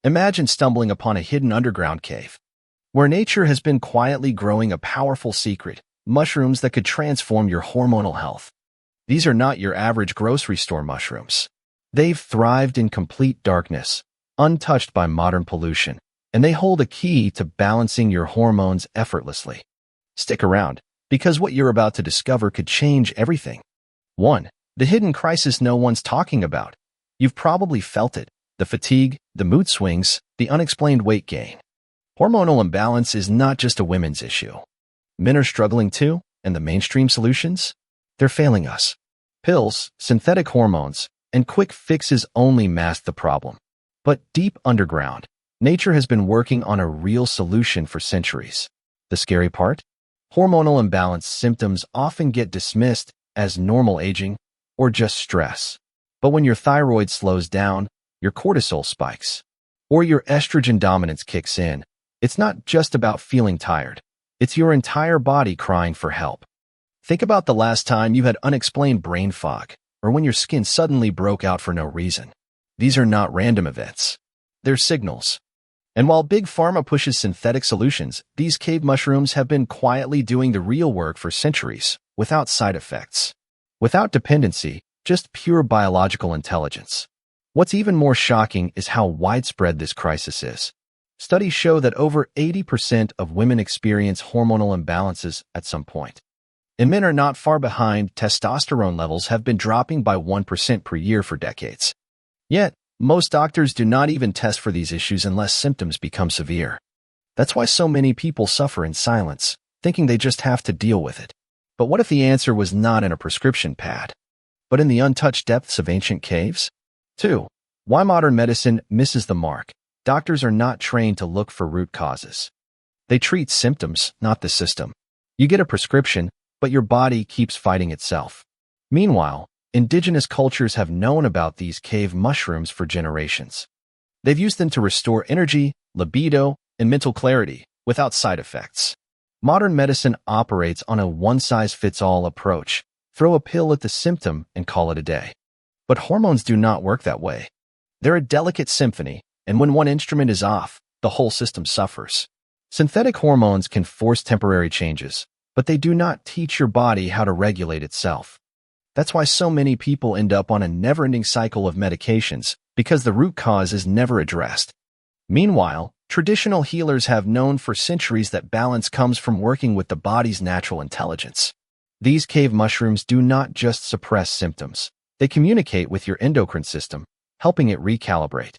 Imagine stumbling upon a hidden underground cave, where nature has been quietly growing a powerful secret, mushrooms that could transform your hormonal health. These are not your average grocery store mushrooms. They've thrived in complete darkness, untouched by modern pollution, and they hold a key to balancing your hormones effortlessly. Stick around, because what you're about to discover could change everything. 1. The hidden crisis no one's talking about. You've probably felt it: the fatigue, the mood swings, the unexplained weight gain. Hormonal imbalance is not just a women's issue. Men are struggling too, and the mainstream solutions? They're failing us. Pills, synthetic hormones, and quick fixes only mask the problem. But deep underground, nature has been working on a real solution for centuries. The scary part? Hormonal imbalance symptoms often get dismissed as normal aging or just stress. But when your thyroid slows down, your cortisol spikes, or your estrogen dominance kicks in, it's not just about feeling tired. It's your entire body crying for help. Think about the last time you had unexplained brain fog, or when your skin suddenly broke out for no reason. These are not random events. They're signals. And while Big Pharma pushes synthetic solutions, these cave mushrooms have been quietly doing the real work for centuries, without side effects, without dependency, just pure biological intelligence. What's even more shocking is how widespread this crisis is. Studies show that over 80% of women experience hormonal imbalances at some point. And men are not far behind. Testosterone levels have been dropping by 1% per year for decades. Yet, most doctors do not even test for these issues unless symptoms become severe. That's why so many people suffer in silence, thinking they just have to deal with it. But what if the answer was not in a prescription pad, but in the untouched depths of ancient caves? 2. Why modern medicine misses the mark. Doctors are not trained to look for root causes. They treat symptoms, not the system. You get a prescription, but your body keeps fighting itself. Meanwhile, indigenous cultures have known about these cave mushrooms for generations. They've used them to restore energy, libido, and mental clarity without side effects. Modern medicine operates on a one-size-fits-all approach. Throw a pill at the symptom and call it a day. But hormones do not work that way. They're a delicate symphony, and when one instrument is off, the whole system suffers. Synthetic hormones can force temporary changes, but they do not teach your body how to regulate itself. That's why so many people end up on a never-ending cycle of medications, because the root cause is never addressed. Meanwhile, traditional healers have known for centuries that balance comes from working with the body's natural intelligence. These cave mushrooms do not just suppress symptoms. They communicate with your endocrine system, helping it recalibrate.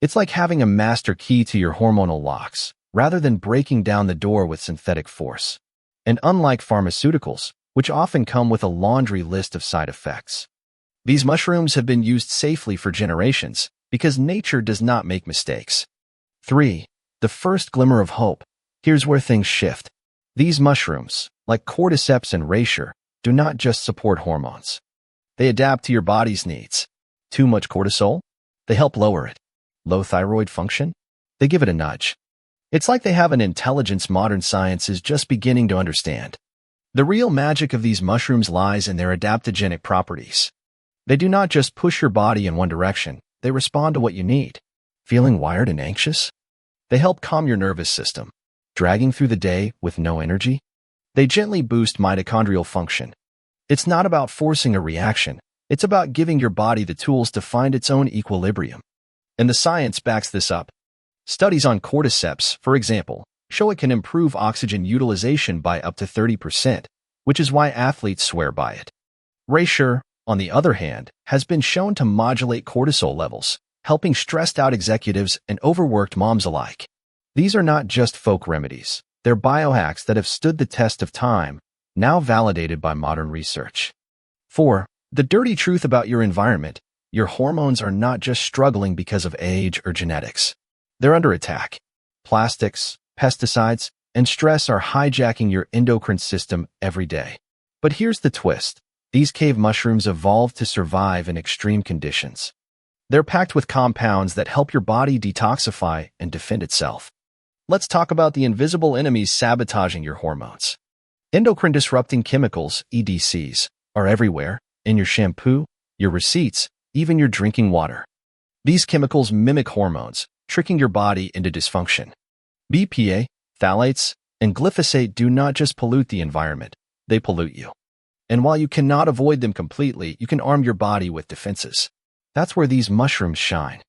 It's like having a master key to your hormonal locks, rather than breaking down the door with synthetic force. And unlike pharmaceuticals, which often come with a laundry list of side effects, these mushrooms have been used safely for generations because nature does not make mistakes. 3. The first glimmer of hope. Here's where things shift. These mushrooms, like cordyceps and reishi, do not just support hormones. They adapt to your body's needs. Too much cortisol? They help lower it. Low thyroid function? They give it a nudge. It's like they have an intelligence modern science is just beginning to understand. The real magic of these mushrooms lies in their adaptogenic properties. They do not just push your body in one direction, they respond to what you need. Feeling wired and anxious? They help calm your nervous system. Dragging through the day with no energy? They gently boost mitochondrial function. It's not about forcing a reaction, it's about giving your body the tools to find its own equilibrium. And the science backs this up. Studies on cordyceps, for example, show it can improve oxygen utilization by up to 30%, which is why athletes swear by it. Reishi, on the other hand, has been shown to modulate cortisol levels, helping stressed-out executives and overworked moms alike. These are not just folk remedies. They're biohacks that have stood the test of time, now validated by modern research. 4. The dirty truth about your environment. Your hormones are not just struggling because of age or genetics. They're under attack. Plastics, pesticides, and stress are hijacking your endocrine system every day. But here's the twist. These cave mushrooms evolved to survive in extreme conditions. They're packed with compounds that help your body detoxify and defend itself. Let's talk about the invisible enemies sabotaging your hormones. Endocrine-disrupting chemicals, EDCs, are everywhere, in your shampoo, your receipts, even your drinking water. These chemicals mimic hormones, tricking your body into dysfunction. BPA, phthalates, and glyphosate do not just pollute the environment, they pollute you. And while you cannot avoid them completely, you can arm your body with defenses. That's where these mushrooms shine.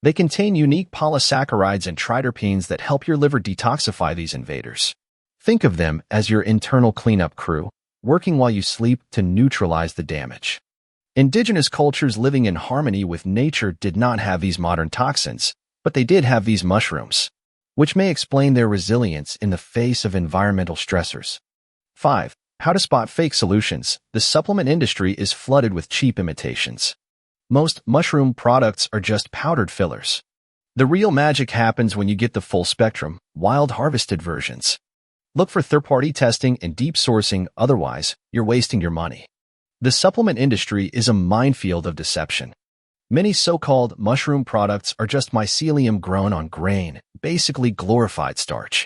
They contain unique polysaccharides and triterpenes that help your liver detoxify these invaders. Think of them as your internal cleanup crew, working while you sleep to neutralize the damage. Indigenous cultures living in harmony with nature did not have these modern toxins, but they did have these mushrooms, which may explain their resilience in the face of environmental stressors. 5. How to spot fake solutions. The supplement industry is flooded with cheap imitations. Most mushroom products are just powdered fillers. The real magic happens when you get the full spectrum, wild harvested versions. Look for third-party testing and deep sourcing, otherwise, you're wasting your money. The supplement industry is a minefield of deception. Many so-called mushroom products are just mycelium grown on grain, basically glorified starch.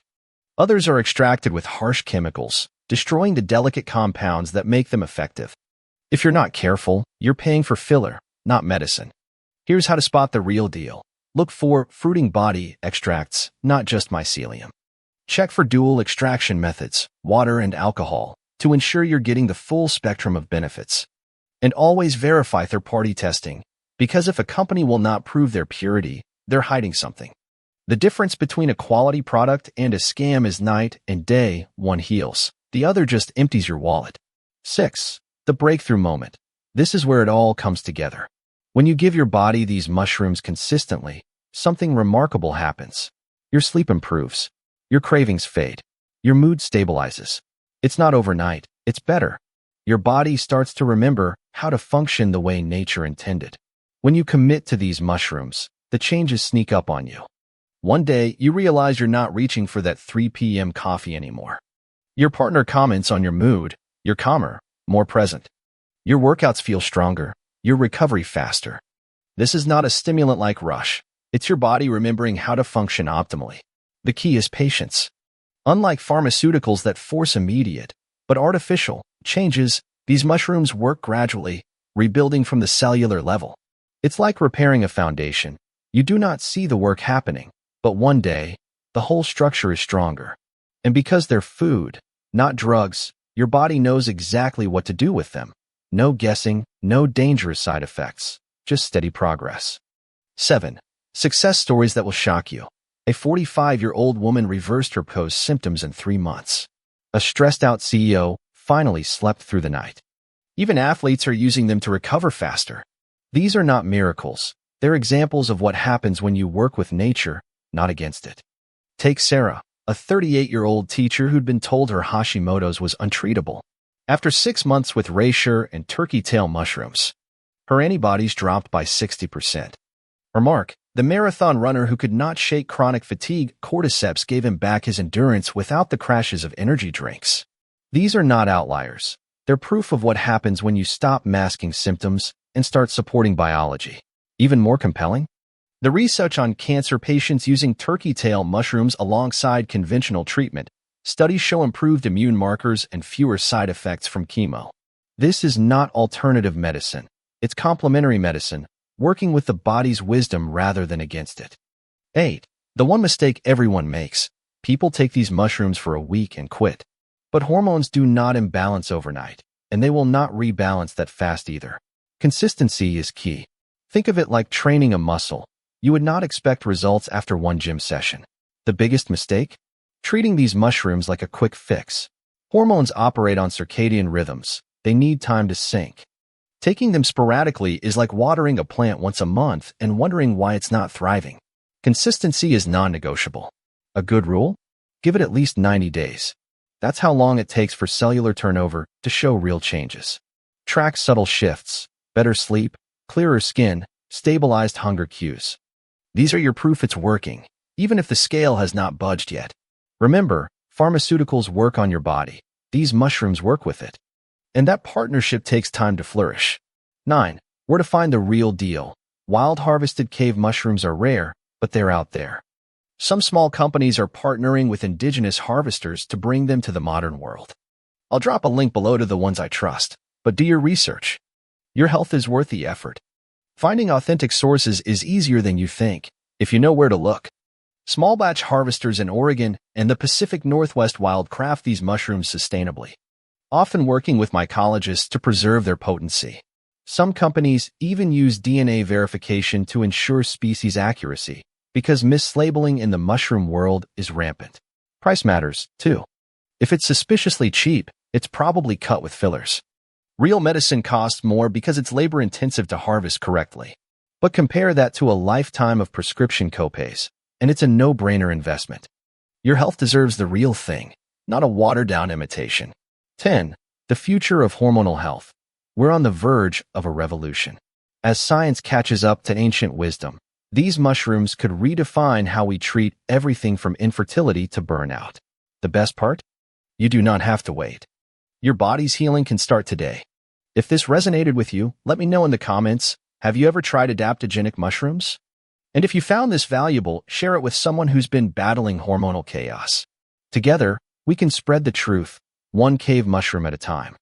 Others are extracted with harsh chemicals, destroying the delicate compounds that make them effective. If you're not careful, you're paying for filler, not medicine. Here's how to spot the real deal. Look for fruiting body extracts, not just mycelium. Check for dual extraction methods, water and alcohol, to ensure you're getting the full spectrum of benefits. And always verify third-party testing, because if a company will not prove their purity, they're hiding something. The difference between a quality product and a scam is night and day. One heals, the other just empties your wallet. 6. The breakthrough moment. This is where it all comes together. When you give your body these mushrooms consistently, something remarkable happens. Your sleep improves. Your cravings fade. Your mood stabilizes. It's not overnight, it's better. Your body starts to remember how to function the way nature intended. When you commit to these mushrooms, the changes sneak up on you. One day, you realize you're not reaching for that 3 p.m. coffee anymore. Your partner comments on your mood. You're calmer, more present. Your workouts feel stronger. Your recovery faster. This is not a stimulant-like rush. It's your body remembering how to function optimally. The key is patience. Unlike pharmaceuticals that force immediate, but artificial, changes, these mushrooms work gradually, rebuilding from the cellular level. It's like repairing a foundation. You do not see the work happening, but one day, the whole structure is stronger. And because they're food, not drugs, your body knows exactly what to do with them. No guessing, no dangerous side effects, just steady progress. 7. Success stories that will shock you. A 45-year-old woman reversed her PCOS symptoms in 3 months. A stressed-out CEO finally slept through the night. Even athletes are using them to recover faster. These are not miracles. They're examples of what happens when you work with nature, not against it. Take Sarah, a 38-year-old teacher who'd been told her Hashimoto's was untreatable. After 6 months with reishi and turkey tail mushrooms, her antibodies dropped by 60%. Or Mark, the marathon runner who could not shake chronic fatigue, cordyceps gave him back his endurance without the crashes of energy drinks. These are not outliers. They're proof of what happens when you stop masking symptoms and start supporting biology. Even more compelling? The research on cancer patients using turkey tail mushrooms alongside conventional treatment. Studies show improved immune markers and fewer side effects from chemo. This is not alternative medicine. It's complementary medicine, working with the body's wisdom rather than against it. 8. The one mistake everyone makes. People take these mushrooms for a week and quit. But hormones do not imbalance overnight, and they will not rebalance that fast either. Consistency is key. Think of it like training a muscle. You would not expect results after one gym session. The biggest mistake? Treating these mushrooms like a quick fix. Hormones operate on circadian rhythms. They need time to sync. Taking them sporadically is like watering a plant once a month and wondering why it's not thriving. Consistency is non-negotiable. A good rule? Give it at least 90 days. That's how long it takes for cellular turnover to show real changes. Track subtle shifts, better sleep, clearer skin, stabilized hunger cues. These are your proof it's working, even if the scale has not budged yet. Remember, pharmaceuticals work on your body. These mushrooms work with it. And that partnership takes time to flourish. 9. Where to find the real deal. Wild harvested cave mushrooms are rare, but they're out there. Some small companies are partnering with indigenous harvesters to bring them to the modern world. I'll drop a link below to the ones I trust, but do your research. Your health is worth the effort. Finding authentic sources is easier than you think. if you know where to look. Small batch harvesters in Oregon and the Pacific Northwest wildcraft these mushrooms sustainably, often working with mycologists to preserve their potency. Some companies even use DNA verification to ensure species accuracy, because mislabeling in the mushroom world is rampant. Price matters, too. If it's suspiciously cheap, it's probably cut with fillers. Real medicine costs more because it's labor-intensive to harvest correctly. But compare that to a lifetime of prescription copays, and it's a no-brainer investment. Your health deserves the real thing, not a watered-down imitation. 10. The future of hormonal health. We're on the verge of a revolution. As science catches up to ancient wisdom, these mushrooms could redefine how we treat everything from infertility to burnout. The best part? You do not have to wait. Your body's healing can start today. If this resonated with you, let me know in the comments. Have you ever tried adaptogenic mushrooms? And if you found this valuable, share it with someone who's been battling hormonal chaos. Together, we can spread the truth, one cave mushroom at a time.